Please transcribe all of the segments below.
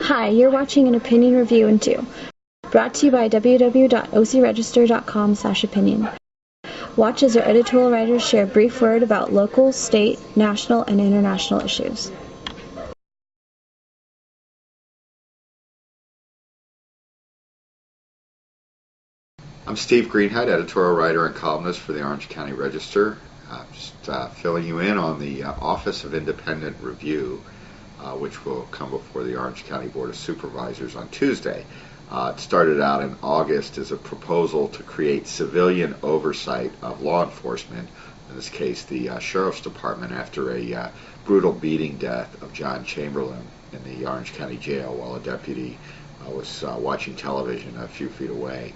Hi, you're watching an opinion review in 2, brought to you by www.ocregister.com/opinion. Watch as our editorial writers share a brief word about local, state, national, and international issues. I'm Steve Greenhut, editorial writer and columnist for the Orange County Register. Filling you in on the Office of Independent Review, which will come before the Orange County Board of Supervisors on Tuesday. It started out in August as a proposal to create civilian oversight of law enforcement, in this case the Sheriff's Department, after a brutal beating death of John Chamberlain in the Orange County Jail while a deputy was watching television a few feet away.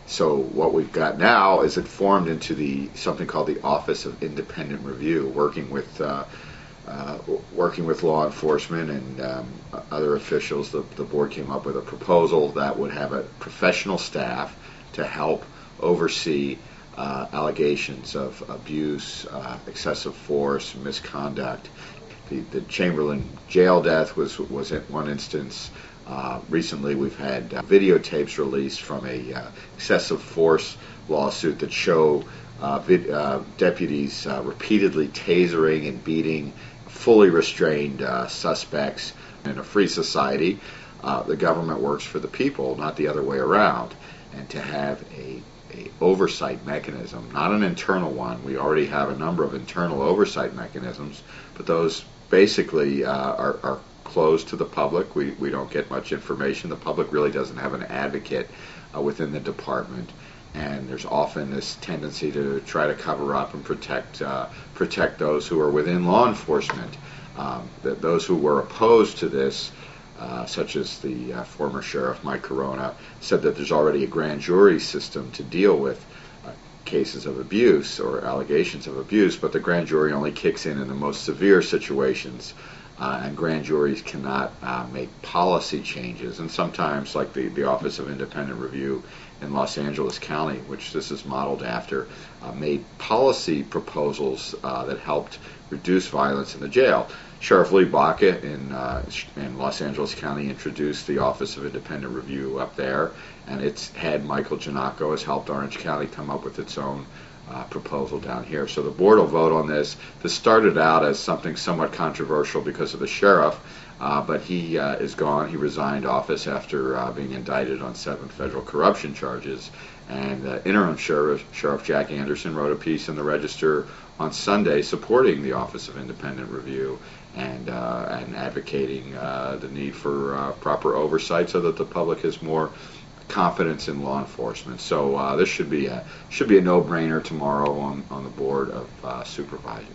So what we've got now is it formed into something called the Office of Independent Review, working with law enforcement and other officials. The board came up with a proposal that would have a professional staff to help oversee allegations of abuse, excessive force, misconduct. The Chamberlain jail death was at one instance. Recently, we've had videotapes released from a excessive force lawsuit that show deputies repeatedly tasering and beating fully restrained suspects. In a free society, the government works for the people, not the other way around. And to have a oversight mechanism, not an internal one. We already have a number of internal oversight mechanisms, but those basically are closed to the public. We don't get much information. The public really doesn't have an advocate within the department, and there's often this tendency to try to cover up and protect those who are within law enforcement. That those who were opposed to this, such as the former sheriff Mike Corona, said that there's already a grand jury system to deal with cases of abuse or allegations of abuse, but the grand jury only kicks in the most severe situations. And grand juries cannot make policy changes. And sometimes, like the Office of Independent Review in Los Angeles County, which this is modeled after, made policy proposals that helped reduce violence in the jail. Sheriff Lee Baca in Los Angeles County introduced the Office of Independent Review up there, and its head, Michael Giannacco, has helped Orange County come up with its own proposal down here. So the board will vote on this. This started out as something somewhat controversial because of the sheriff, but he is gone. He resigned office after being indicted on 7 federal corruption charges. And interim Sheriff Jack Anderson wrote a piece in the Register on Sunday supporting the Office of Independent Review and advocating the need for proper oversight so that the public has more confidence in law enforcement. So this should be a no-brainer tomorrow on the Board of Supervisors.